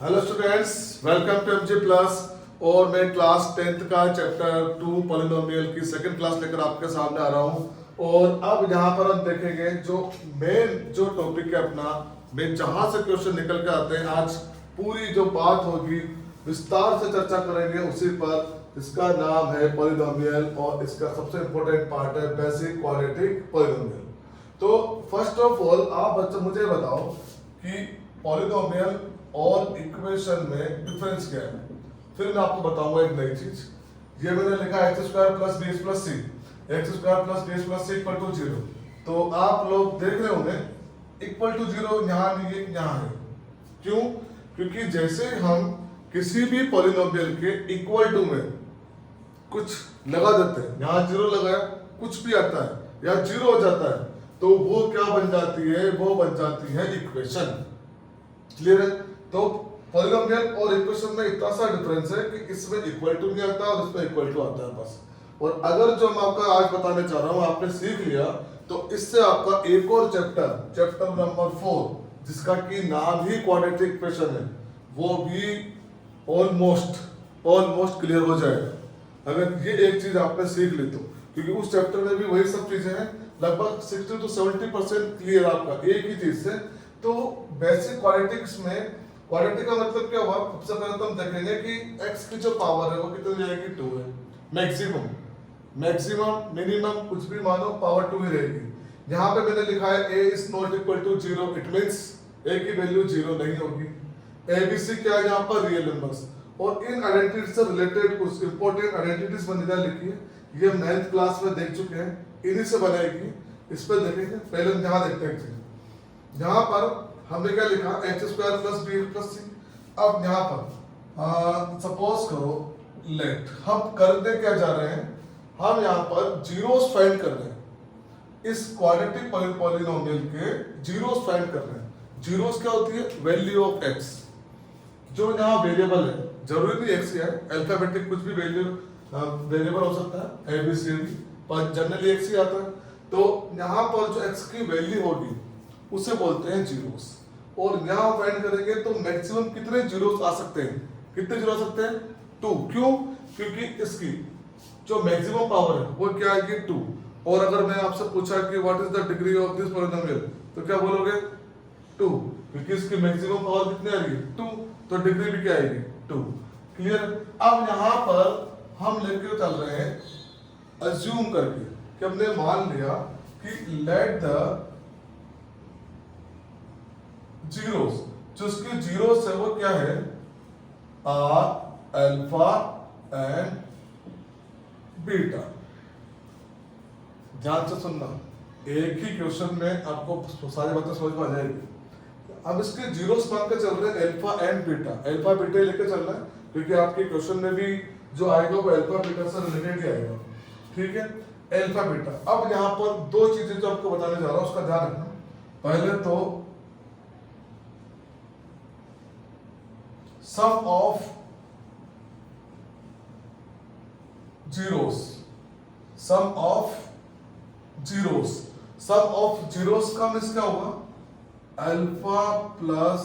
Hello students, welcome to MG plus. और मैं class 10th का चैप्टर 2 पॉलिनोमियल की सेकंड क्लास लेकर आपके सामने आ रहा हूं। और अब यहाँ पर हम देखेंगे जो मेन जो टॉपिक है अपना, मैं जहां से क्वेश्चन निकल के आते हैं, आज पूरी जो बात होगी विस्तार से चर्चा करेंगे उसी पर। इसका नाम है पॉलिनोमियल और इसका सबसे इंपॉर्टेंट पार्ट है बेसिक क्वाड्रेटिक पॉलिनोमियल। तो फर्स्ट ऑफ ऑल आप बच्चों मुझे बताओ कि पॉलिनोमियल और इक्वेशन में डिफरेंस क्या है। फिर मैं आपको बताऊंगा एक नई चीज। ये मैंने लिखा x square plus B plus C, X square plus B plus C equal to 0। तो आप लोग देख रहे होंगे इक्वल टू 0 यहाँ नहीं है, यहाँ है। क्यों? क्योंकि जैसे हम किसी भी पॉलिनोमियल के इक्वल टू में कुछ लगा देते हैं, यहाँ 0 लगाया, कुछ भी आता है या 0 हो जाता है, तो वो क्या बन जाती है? वो बन जाती है इक्वेशन। क्लियर है? तो पॉलिनोमियल और इक्वेशन में इतना सा डिफरेंस है कि इसमें इक्वल टू नहीं आता और इसमें इक्वल टू आता है बस। और अगर जो मैं आपका आज बताने चाह रहा हूं आपने सीख लिया, तो इससे आपका एक और चैप्टर नंबर 4, जिसका कि नाम ही क्वाड्रेटिक इक्वेशन है, वो भी ऑलमोस्ट क्लियर हो जाएगा अगर ये एक चीज आपने सीख ली तो। क्योंकि उस चैप्टर में भी वही सब चीजें हैं, लगभग 60 to 70% क्लियर आपका एक ही चीज से। तो बेसिक क्वाड्रेटिक्स में क्वाड्रेटिक का मतलब क्या हुआ? सबसे पहले तो हम देखेंगे कि x की जो पावर है वो कितनी जाएगी? 2 है। मैक्सिमम मिनिमम कुछ भी मानो, पावर 2 ही रहेगी। यहाँ पे मैंने लिखा है a is not equal to 0, it means a की वैल्यू 0 नहीं होगी। abc क्या है? यहाँ पर रियल नंबर्स। और इन आइडेंटिटीज से रिलेटेड कुछ इंपॉर्टेंट आइडेंटिटीज मैंने लिखी है, ये हम 9th क्लास में देख चुके हैं, इन्हीं से बनाएगी। इस पर देखेंगे। पहले हम यहाँ देखते हैं यहाँ पर हमने क्या लिखा? X square plus B plus c. अब यहाँ पर सपोज करो, लेट हम करने क्या जा रहे हैं, हम यहाँ पर जीरोस फाइंड कर रहे हैं। इस क्वाड्रेटिक पॉलिनोमियल के जीरोस फाइंड कर रहे हैं। जीरोस क्या होती है? वैल्यू ऑफ एक्स, जो यहाँ वेरिएबल है, जरूरी नहीं एक्स है, अल्फाबेटिक कुछ भी वैल्यू वेरिएबल हो सकता है, ए बी सी डी, पर जनरली एक्स ही आता है। तो यहाँ पर जो एक्स की वैल्यू होगी उसे बोलते हैं जीरोस। और यहाँ फाइंड करेंगे तो मैक्सिमम कितने जीरोस आ सकते हैं? कितने जीरो आ सकते हैं? 2। क्यों? क्योंकि इसकी जो मैक्सिमम पावर है वो क्या आएगी? 2। और अगर मैं आपसे पूछा कि what is the degree of this polynomial, तो क्या बोलोगे? 2, क्योंकि इसकी मैक्सिमम पावर कितनी आएगी? 2, तो डिग्री भी क्या आएगी? 2। क्लियर? अब यहाँ पर हम लेके चल रहे हैं अज्यूम करके कि हमने मान लिया कि लेट द जीरोस, जो उसके जीरोस है वो क्या है? Are, alpha and beta. ध्यान से सुनना, एक ही क्वेश्चन में आपको सारी बातें समझ में आ जाएगी। अब इसके जीरोस मान के चल रहे हैं alpha and beta, alpha beta लेके चल रहा है, क्योंकि आपके क्वेश्चन में भी जो आएगा वो अल्फा बीटा से रिलेटेड ही आएगा। ठीक है, अल्फा बीटा। अब यहाँ पर दो चीजें जो आपको बताने जा रहा हूं उसका ध्यान रखना। पहले तो sum of zeros, sum of zeros का मीन्स क्या होगा? Alpha plus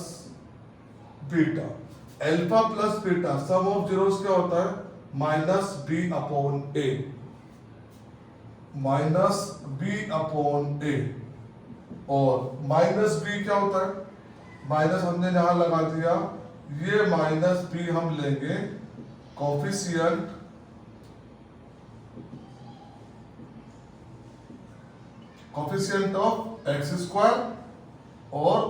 beta. Alpha plus beta, sum of zeros क्या होता है? Minus B upon A, minus B upon A. और माइनस बी क्या होता है? माइनस हमने यहां लगा दिया, ये माइनस बी हम लेंगे कोफिशिएंट ऑफ एक्स स्क्वायर और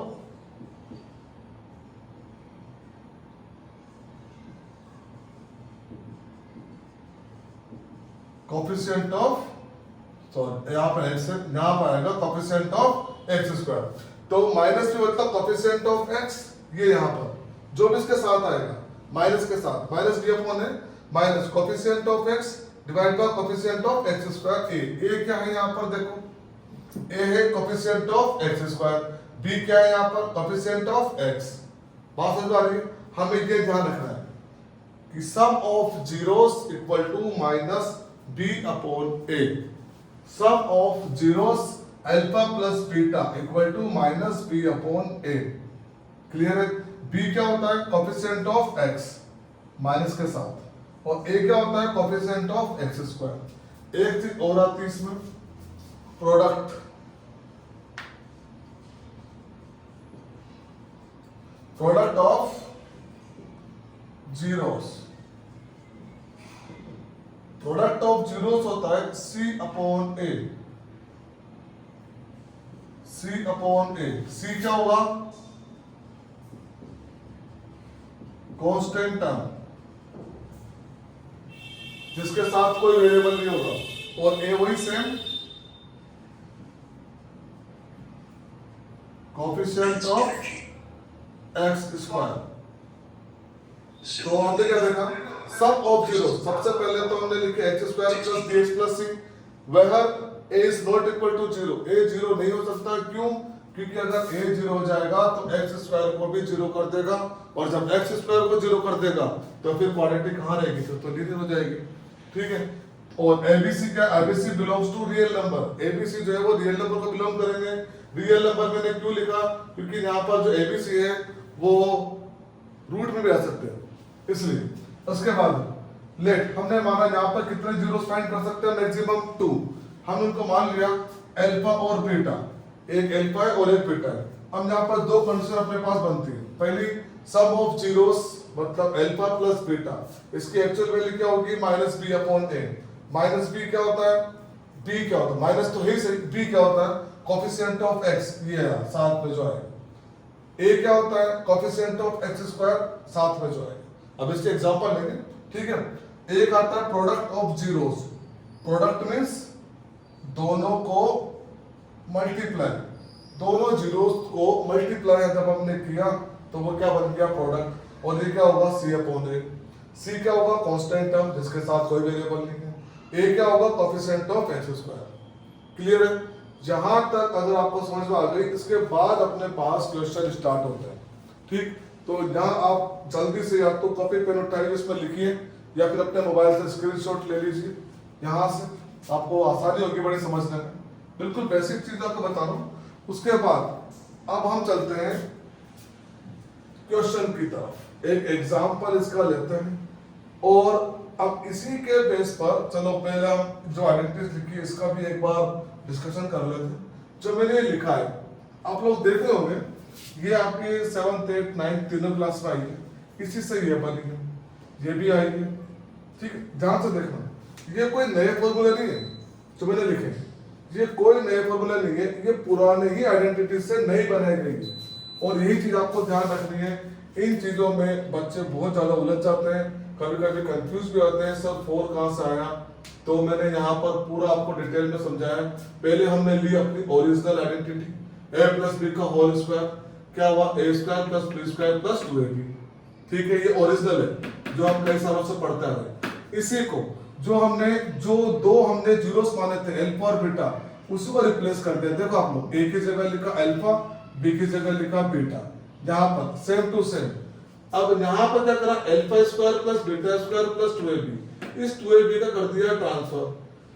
कोफिशिएंट ऑफ, सॉरी यहाँ पर एक्स, यहाँ पर आएगा कोफिशिएंट ऑफ एक्स स्क्वायर। तो माइनस बी मतलब कोफिशिएंट ऑफ एक्स, ये यहाँ पर जो भी इसके साथ आएगा माइनस के साथ, माइनस बी अपॉन है minus coefficient of x divide by coefficient of x square a. A क्या है यहाँ पर? देखो, ए है coefficient of x square, b क्या है यहाँ पर? Coefficient of x. बात समझ आ रही है? हमें ये ध्यान रखना है कि sum of zeros equal to minus B upon a. Sum of zeros alpha plus beta equal to minus B upon a. Clear है? बी क्या होता है कोफिशिएंट ऑफ एक्स माइनस के साथ, और ए क्या होता है कोफिशिएंट ऑफ एक्स स्क्वायर। एक चीज और आती है इसमें, product of zeros. Product of zeros होता है सी अपॉन ए। सी अपॉन ए, सी क्या होगा कांस्टेंट टर्म जिसके साथ कोई वेरिएबल नहीं होगा, और ए वही same coefficient of x square. तो हमने क्या देखा, सब ऑफ जीरो, सबसे पहले तो हमने लिखे X square plus B X plus C, where A is not equal to zero. A zero नहीं हो सकता, क्यों? क्योंकि अगर ए जीरो हो जाएगा तो एक्स स्क्वायर को भी जीरो कर देगा, और जब एक्स स्क्वायर को जीरो कर देगा तो फिर क्वाड्रेटिक कहाँ रहेगी, तो लीनियर हो जाएगी। ठीक है, और एबीसी क्या, ABC belongs to real number. ABC जो है वो रियल नंबर को बिलोंग करेंगे। रियल नंबर मैंने क्यों लिखा, क्योंकि यहाँ पर जो एबीसी है वो रूट में भी आ सकते हैं, इसलिए। उसके बाद लेट, हमने माना यहाँ पर कितने जीरोस फाइंड कर सकते हैं, मैक्सिमम 2। हम उनको मान लिया अल्फा और बीटा, एक अल्फा है और एक बीटा है। अब यहाँ पर दो कंडीशन अपने पास बनती है। पहली, सम ऑफ जीरोस मतलब अल्फा प्लस बीटा, इसकी एक्चुअल वैल्यू क्या होगी minus B upon A. Minus B क्या होता है, बी क्या होता है, माइनस तो ही सही, बी क्या होता है कोफिशिएंट ऑफ एक्स, ये है साथ में जो है। ए क्या होता है कोफिशिएंट ऑफ एक्स स्क्वायर, साथ में जो है। अब इसके एग्जांपल लेंगे, ठीक है। एक आता है product of zeros, product means दोनों को मल्टीप्लाई, दोनों जीरोस को मल्टीप्लाई जब हमने किया तो वो क्या बन गया प्रोडक्ट, और ये क्या होगा सी अपॉन ए। सी क्या होगा कांस्टेंट टर्म जिसके साथ कोई वेरिएबल नहीं है। ए क्या होगा coefficient of x square. Clear है? जहां तक अगर आपको समझ में आ गई, इसके बाद अपने पास क्वेश्चन स्टार्ट होते हैं। ठीक, तो यहाँ आप जल्दी से या तो कॉपी पेन उठाइए, इसमें लिखिए, या फिर अपने मोबाइल से स्क्रीनशॉट ले लीजिए। यहाँ से आपको आसानी होगी बड़ी समझने में, बिल्कुल बेसिक चीज आपको बता रहा हूँ। उसके बाद अब हम चलते हैं क्वेश्चन की तरफ, एक एग्जाम्पल इसका लेते हैं, और अब इसी के बेस पर चलो पहले हम जो आइडेंटिटीज लिखी इसका भी एक बार डिस्कशन कर लेते हैं। जो मैंने लिखा है आप लोग देख रहे होंगे, ये आपके 7th 8th 9th तीनों क्लास में आई है, इसी से ये बनी है, ये भी आई है। ठीक है, ध्यान से देखना, ये कोई नए फॉर्मूले नहीं है जो मैंने लिखे, ये कोई नए फॉर्मूला नहीं है, ये पुराने ही आइडेंटिटी से नई बनाई गई है। और यही चीज आपको ध्यान रखनी है, इन चीजों में बच्चे बहुत ज्यादा उलझ जाते हैं, कभी कभी कंफ्यूज भी होते हैं, सर 4 कहाँ से आया। तो मैंने यहाँ पर पूरा आपको डिटेल में समझाया। पहले हमने ली अपनी original identity a plus B का होल स्क्वायर, क्या हुआ a square plus B square plus 2ab। ठीक है, ये ओरिजिनल है जो हम कई सालों से पढ़ते आ रहे। इसी को जो दो हमने जीरोस माने थे अल्फा और बीटा, उसी को रिप्लेस कर दिया। देखो आप लोग, ए की जगह लिखा अल्फा, बी की जगह लिखा बीटा, यहाँ पर सेम टू सेम। अब यहाँ पर क्या करा, alpha square plus beta square plus 2ab, इस 2ab का कर दिया ट्रांसफर।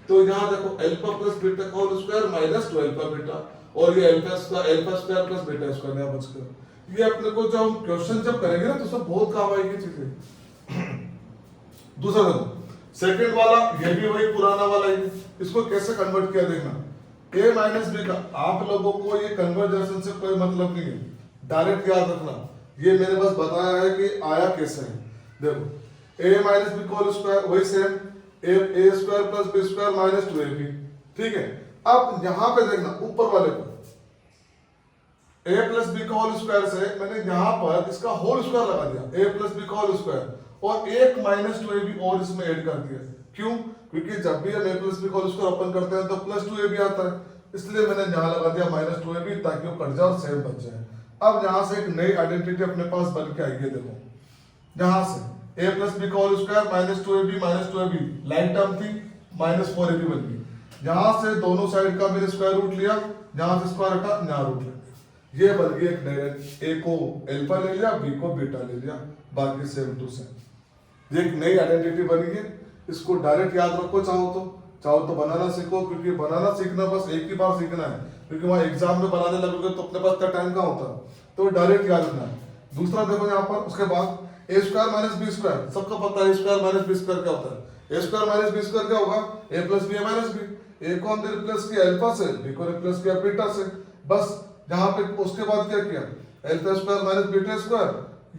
तो यहाँ देखो अल्फा प्लस बीटा का whole square minus 2 alpha beta, और ये alpha square plus beta square यहाँ बच गया। ये अपने को जब हम क्वेश्चन जब करेंगे ना तो सब बहुत काम आएगी चीजें। दूसरा देखो, सेकंड वाला, ये भी वही पुराना वाला ही, इसको कैसे कन्वर्ट किया देखना। a माइनस बी का, आप लोगों को ये कन्वर्जन से कोई मतलब नहीं है, डायरेक्ट याद रखना, ये मैंने बस बताया है कि आया कैसे है। देखो a माइनस बी का होल स्क्वायर वही same, a square plus B square minus 2ab। ठीक है, अब यहाँ पे देखना ऊपर वाले को, a प्लस बी का होल स्क्वायर से मैंने यहाँ पर इसका होल स्क्वायर लगा दिया, a प्लस बी का होल स्क्वायर, और एक माइनस 2ab और इसमें ऐड कर दिया। क्यों? क्योंकि जब भी हम a प्लस बी का होल स्क्वायर ओपन करते हैं तो प्लस 2ab आता है, इसलिए मैंने यहाँ लगा दिया माइनस 2ab ताकि वो कट जाए और सेम बच जाए। अब यहाँ से एक नई आइडेंटिटी अपने पास बन के आई है। देखो यहाँ से a प्लस बी का whole square minus 2ab line term थी, माइनस 4ab बन गई। यहाँ से दोनों साइड का मैंने स्क्वायर रूट लिया, जहाँ से स्क्वायर हटा यहाँ रूट लिया, ये बन गई एक नई, a को अल्फा ले लिया, b को बीटा ले लिया, बाकी सेम टू सेम। ये एक नई आइडेंटिटी बनी है, इसको डायरेक्ट याद रखो, चाहो तो बनाना सीखो, क्योंकि बनाना सीखना बस एक ही बार सीखना है, क्योंकि वहाँ एग्जाम में बनाने लगोगे तो अपने पास इतना टाइम कहाँ होता है। तो डायरेक्ट याद रखना है दूसरा देखो यहाँ पर, उसके बाद ए स्क्वायर माइनस बी स्क्वायर, सबको पता है ए स्क्वायर माइनस बी स्क्वायर क्या होता है। ए स्क्वायर माइनस बी स्क्वायर क्या होगा, ए प्लस बी माइनस बी। ए को हमने रिप्लेस किया अल्फा से, बी को रिप्लेस किया बीटा से, बस यहाँ पे उसके बाद क्या किया, alpha square minus beta square,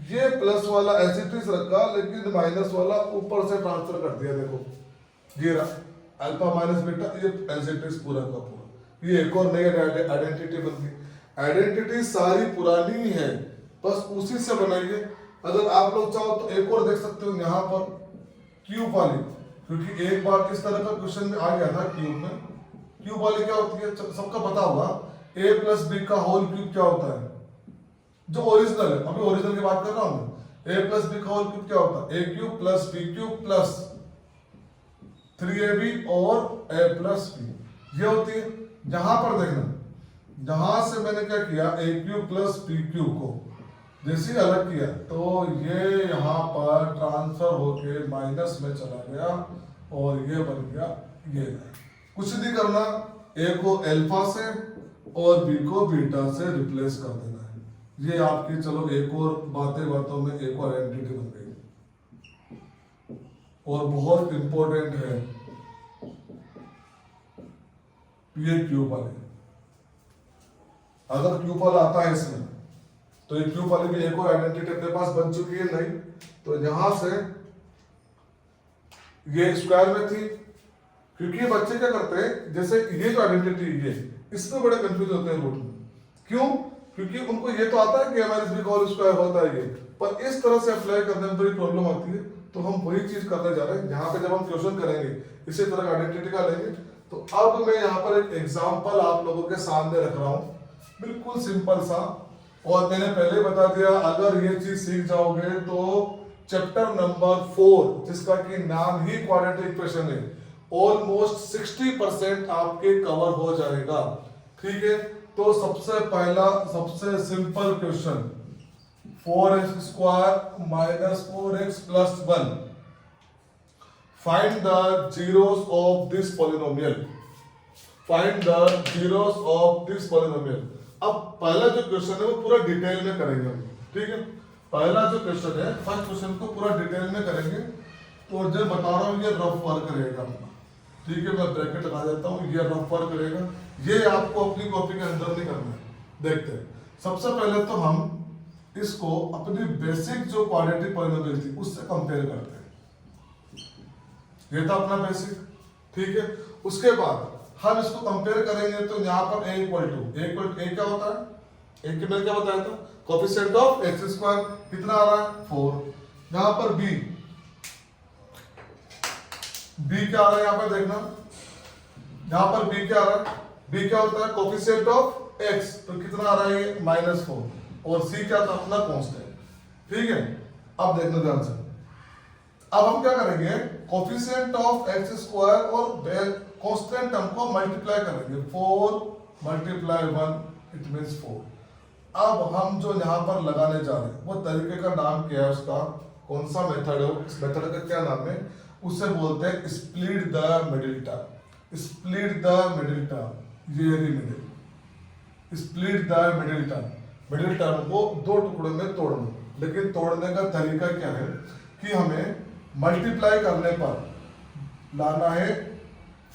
ये प्लस वाला एज इट इज रखा लेकिन माइनस वाला ऊपर से ट्रांसफर कर दिया। देखो ये रहा अल्फा माइनस बीटा, ये एज इट इज पूरा का पूरा, ये एक और नई आइडेंटिटी बन गई। आइडेंटिटी सारी पुरानी है, बस उसी से बनाइए। अगर आप लोग चाहो तो एक और देख सकते हो यहाँ पर क्यूब वाली, क्योंकि एक बार इस तरह का क्वेश्चन में आ गया था क्यूब में। क्यूब वाली क्या होती है, सबका पता होगा, ए प्लस बी का होल क्यूब क्या होता है, जो ओरिजिनल है, अभी ओरिजिनल की बात कर रहा हूं। ए प्लस बी का होल क्यूब क्या होता है, A cube plus B cube plus 3ab और ए प्लस बी, ये होती है। जहां पर देखना, जहां से मैंने क्या किया, ए क्यूब प्लस बी क्यूब को जैसे ही अलग किया तो ये यहाँ पर ट्रांसफर होके माइनस में चला गया और ये बन गया ये। कुछ नहीं करना, ए को अल्फा से और बी को बीटा से रिप्लेस कर देना है। ये आपकी चलो एक और बातों में एक और आइडेंटिटी बन गई और बहुत इंपॉर्टेंट है ये क्यूब वाले। अगर क्यूब वाला आता है इसमें तो ये क्यूब वाले भी एक और आइडेंटिटी अपने पास बन चुकी है। नहीं तो यहां से ये स्क्वायर में थी, क्योंकि ये बच्चे क्या करते हैं, जैसे ये जो आइडेंटिटी ये इसमें बड़े कंफ्यूज होते हैं रूट में। क्यों, क्योंकि उनको ये तो आता है कि हमारे बी का होल स्क्वायर होता है ये, पर इस तरह से अप्लाई करने में बड़ी प्रॉब्लम आती है। तो हम वही चीज करने जा रहे हैं। यहाँ पे जब हम क्वेश्चन करेंगे इसी तरह का आइडेंटिटी का लेंगे। तो अब मैं यहाँ पर एक एग्जाम्पल आप लोगों के सामने रख रहा हूँ, बिल्कुल सिंपल सा। और मैंने पहले बता दिया, अगर ये चीज सीख जाओगे तो चैप्टर नंबर 4 जिसका कि नाम ही क्वाड्रेटिक इक्वेशन है, ऑलमोस्ट 60% आपके कवर हो जाएगा। ठीक है, तो सबसे पहला सबसे simple question, 4x square minus 4x plus 1, find the zeros of this polynomial. Find the zeros of this polynomial. अब पहला जो क्वेश्चन है वो पूरा डिटेल में करेंगे हम। ठीक है, पहला जो क्वेश्चन है, फर्स्ट क्वेश्चन को पूरा डिटेल में करेंगे। तो जो बता रहा हूँ ये रफ वर्क रहेगा। ठीक है, मैं ब्रैकेट लगा देता हूँ, ये रफ वर्क रहेगा, ये आपको अपनी कॉपी के अंदर नहीं करना है। देखते हैं, सबसे पहले तो हम इसको अपनी बेसिक जो क्वाड्रेटिक पॉलिनोमियल थी उससे कंपेयर करते हैं। ये था अपना बेसिक। ठीक है, उसके बाद हम इसको कंपेयर करेंगे तो यहाँ पर a इक्वल टू ए क्या होता है, ए के मैंने क्या बताया था, कोफिशिएंट ऑफ एक्स स्क्वायर कितना आ रहा है 4। यहाँ पर b क्या आ रहा है, यहाँ पर देखना, यहाँ पर b क्या आ रहा है, b क्या होता है कोफिशिएंट ऑफ x, तो कितना आ रहा है ये -4, और c क्या था अपना कांस्टेंट। ठीक है, अब देखना ध्यान से। अब हम क्या करेंगे, कोफिशिएंट ऑफ एक्स स्क्वायर और कांस्टेंट टर्म को मल्टीप्लाई करेंगे, 4 मल्टीप्लाई 1 इट मींस 4। अब हम जो यहाँ पर लगाने जा रहे हैं वो तरीके का नाम क्या है, उसका कौन सा मेथड है, इस मेथड का क्या नाम है, उसे बोलते हैं split the middle term. Split the middle term, ये middle, split the middle term. Middle term को दो टुकड़ों में तोड़ना, लेकिन तोड़ने का तरीका क्या है कि हमें मल्टीप्लाई करने पर लाना है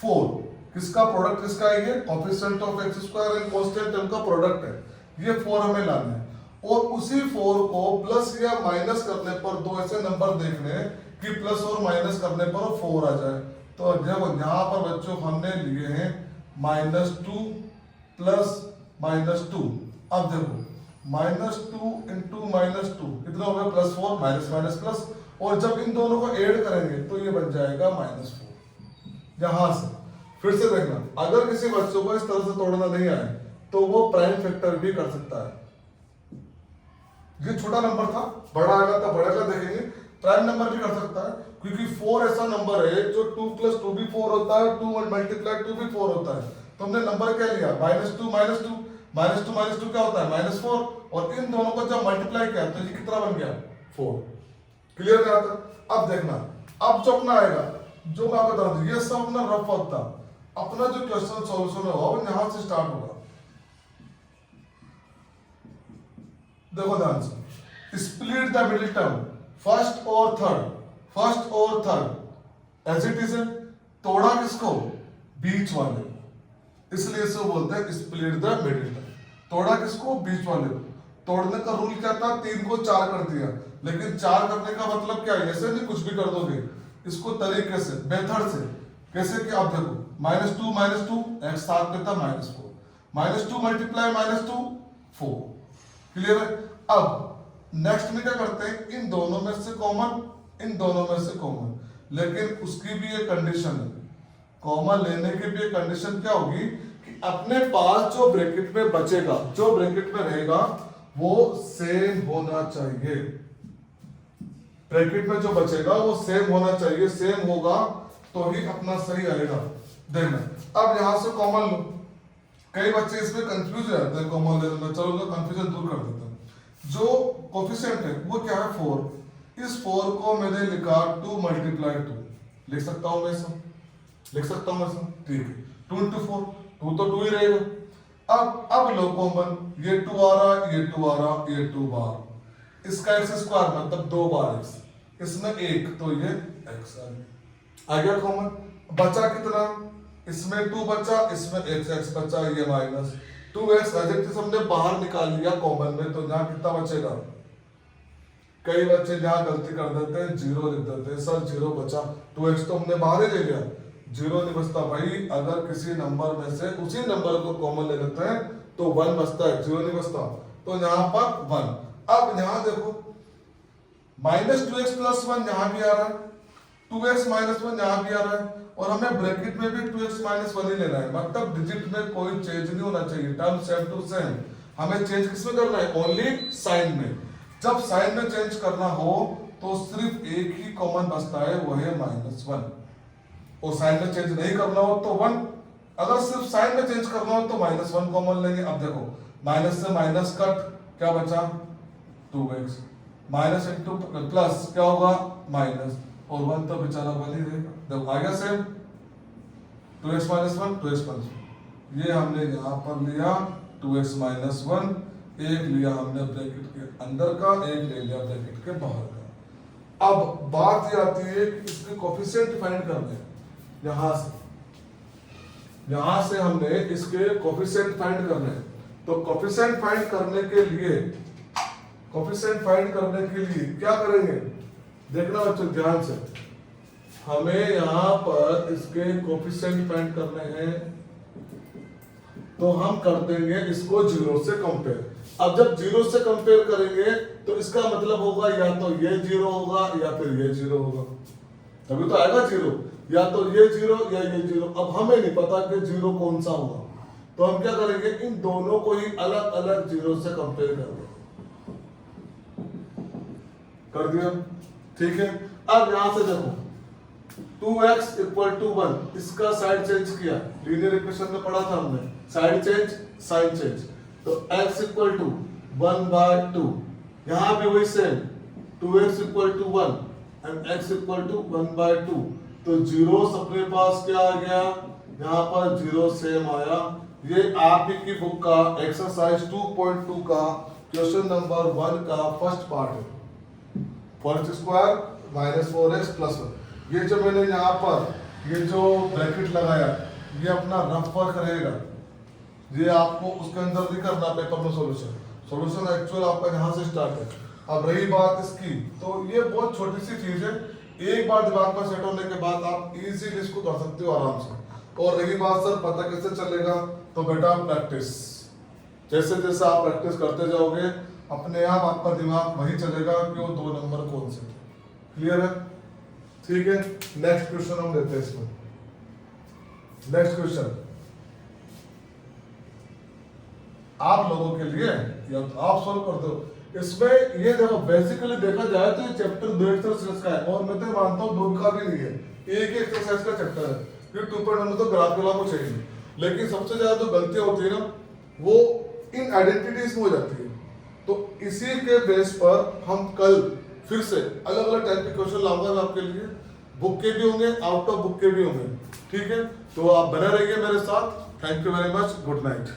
4, किसका प्रोडक्ट किसका है, ये coefficient of x square and constant term का प्रोडक्ट है, ये 4 हमें लाना है। और उसी 4 को प्लस या माइनस करने पर दो ऐसे नंबर देखने हैं कि प्लस और माइनस करने पर 4 आ जाए। तो जब यहाँ पर बच्चों हमने लिए हैं -2 प्लस -2, अब देखो -2 इंटू -2 कितना हो गया, +4, माइनस माइनस प्लस, और जब इन दोनों को ऐड करेंगे तो ये बन जाएगा -4। यहां से फिर से देखना, अगर किसी बच्चों को इस तरह से तोड़ना नहीं आए तो वो प्राइम फैक्टर भी कर सकता है। ये छोटा नंबर था, बड़ा आएगा तो बड़ा का देखेंगे, प्राइम नंबर भी कर सकता है, क्योंकि 4 ऐसा नंबर है जो 2 + 2 भी 4 होता है, 2 × 2 भी 4 होता है। तो हमने नंबर क्या लिया, -2 -2 क्या होता है -4, और इन दोनों को जब मल्टीप्लाई किया तो ये कितना बन गया 4। क्लियर करा था। अब देखना, अब जो अपना आएगा, जो मैं आपको बता दूं, ये सब अपना रफ होता, अपना जो क्वेश्चन सॉल्यूशन होगा वो यहां से स्टार्ट होगा। देखो ध्यान से, split the middle term, first और थर्ड एज इट इज है। तोड़ा किसको? बीच वाले, इसलिए इसे बोलते हैं स्प्लिट द मिडिल टर्म। तोड़ा किसको? बीच वाले। तोड़ने का रूल क्या था? 3 को 4 कर दिया, लेकिन 4 करने का मतलब क्या है? ऐसे नहीं कुछ भी कर दोगे, इसको तरीके से, मेथड से। कैसे कि आप देखो, -2 x साथ में था -4, -2 मल्टीप्लाई -2 4। क्लियर है? अब नेक्स्ट में क्या करते हैं? इन दोनों में से कॉमन, इन दोनों में से कॉमन, लेकिन उसकी भी एक कंडीशन है। कॉमन लेने की भी एक कंडीशन क्या होगी कि अपने पास जो ब्रैकेट में बचेगा, जो ब्रैकेट में रहेगा, वो सेम होना चाहिए। ब्रैकेट में जो बचेगा वो सेम होना चाहिए। सेम होगा तो ही अपना सही आएगा। देखना, अब यहां से कॉमन लो। कई बच्चे इसमें कंफ्यूज हो जाते हैं कॉमन लेने में। चलो कंफ्यूजन दूर कर देते हैं। जो कोफिशिएंट है वो क्या है? 4। इस 4 को मैंने लिखा 2 मल्टीप्लाई 2। लिख सकता हूं मैं ऐसा? लिख सकता हूं ऐसा? ठीक है। 2 into 4, 2 तो 2 ही रहेगा। अब लो कॉमन, ये 2 आ रहा, ये 2 आ रहा, ये 2 बार। इसका x स्क्वायर मतलब 2 बार x, इसमें 1 तो ये x आ गया कॉमन। बचा कितना? इसमें 2 बचा, इसमें x बचा, ये माइनस 2x हमने बाहर निकाल लिया कॉमन में, तो यहाँ कितना बचेगा? कई बच्चे जहाँ गलती कर देते हैं, 0 लिख देते हैं। सर 0 बचा, 2x तो हमने बाहर ही ले लिया, 0 नहीं बचता। भाई अगर किसी नंबर में से उसी नंबर को कॉमन ले लेते हैं तो 1 बचता है, 0 नहीं बचता। तो यहाँ पर 1। अब यहाँ देखो, -2x + 1 यहाँ भी आ रहा है, 2x - 1 यहाँ भी आ रहा है, और हमें ब्रैकेट में भी 2x - 1 ही लेना है। मतलब डिजिट में कोई चेंज नहीं होना चाहिए, टर्म सेम टू सेम। हमें चेंज किसमें करना है? ओनली साइन में। जब साइन में चेंज करना हो तो सिर्फ एक ही कॉमन बचता है, वो है -1। और साइन में चेंज नहीं करना हो तो 1। अगर सिर्फ साइन में चेंज करना हो तो -1 कॉमन लेंगे। अब देखो, माइनस से माइनस कट, क्या बचा? 2x, माइनस इंटू प्लस क्या होगा? माइनस, और 1 तो बेचारा 1 ही रहेगा। देखो आ गया सेम, 2x - 1, 2x - 1। ये हमने यहाँ पर लिया 2x - 1, एक लिया हमने ब्रैकेट के अंदर का, एक ले लिया ब्रैकेट के बाहर का। अब बात ये आती है कि इसके कोफिशिएंट फाइंड करने हैं। यहां से हमने इसके कोफिशिएंट फाइंड करने हैं। तो कोफिशिएंट फाइंड करने के लिए क्या करेंगे? देखना बच्चों ध्यान से, हमें यहां पर इसके कोफिशिएंट फाइंड करने हैं, तो हम कर देंगे इसको 0 से कंपेयर। अब जब 0 से कंपेयर करेंगे तो इसका मतलब होगा या तो ये 0 होगा या फिर ये 0 होगा, तभी तो आएगा 0। या तो ये 0 या ये 0। अब हमें नहीं पता कि 0 कौन सा होगा, तो हम क्या करेंगे? इन दोनों को ही अलग अलग 0 से कंपेयर कर दिया। ठीक है। अब यहां से देखो, 2x = 1, इसका साइड चेंज किया, लीनियर इक्वेशन में पढ़ा था हमने, साइड चेंज साइन चेंज। तो x = 1/2, यहां भी वही सेम, 2x = 1 एंड x = 1/2। तो 0 अपने पास क्या आ गया? यहाँ पर 0 सेम आया। ये आप ही की बुक का एक्सरसाइज 2.2 का क्वेश्चन नंबर 1 का फर्स्ट पार्ट है। 4x² - 4x + 1। ये जो मैंने यहाँ पर ये जो ब्रैकेट लगाया, ये अपना रफ वर्क रहेगा, ये आपको उसके अंदर नहीं करना पेपर में सॉल्यूशन एक्चुअल आपका यहाँ से स्टार्ट है। अब रही बात इसकी, तो ये बहुत छोटी सी चीज है, एक बार दिमाग में सेट होने के बाद आप इजीली इसको कर सकते हो आराम से। और रही बात सर पता कैसे चलेगा, तो बेटा प्रैक्टिस, जैसे जैसे आप प्रैक्टिस करते जाओगे अपने आप आपका दिमाग वही चलेगा कि वो 2 नंबर कौन से। क्लियर है? ठीक है। नेक्स्ट क्वेश्चन हम लेते हैं इसमें। नेक्स्ट क्वेश्चन आप लोगों के लिए, या आप सॉल्व कर दो इसमें। ये देखो, बेसिकली देखा जाए तो ये चैप्टर 2 एक्सरसाइज का है, और मैं तो मानता हूँ 2 का भी नहीं है, एक ही एक्सरसाइज का चैप्टर है। फिर 2.1 में तो ग्राफ को चाहिए, लेकिन सबसे ज्यादा जो गलतियां होती है ना, वो इन आइडेंटिटीज में हो जाती है। तो इसी के बेस पर हम कल फिर से अलग अलग टाइप के क्वेश्चन लाऊंगा मैं आपके लिए, बुक के भी होंगे, आउट ऑफ बुक के भी होंगे। ठीक है, तो आप बने रहिए मेरे साथ। Thank you very much, good night.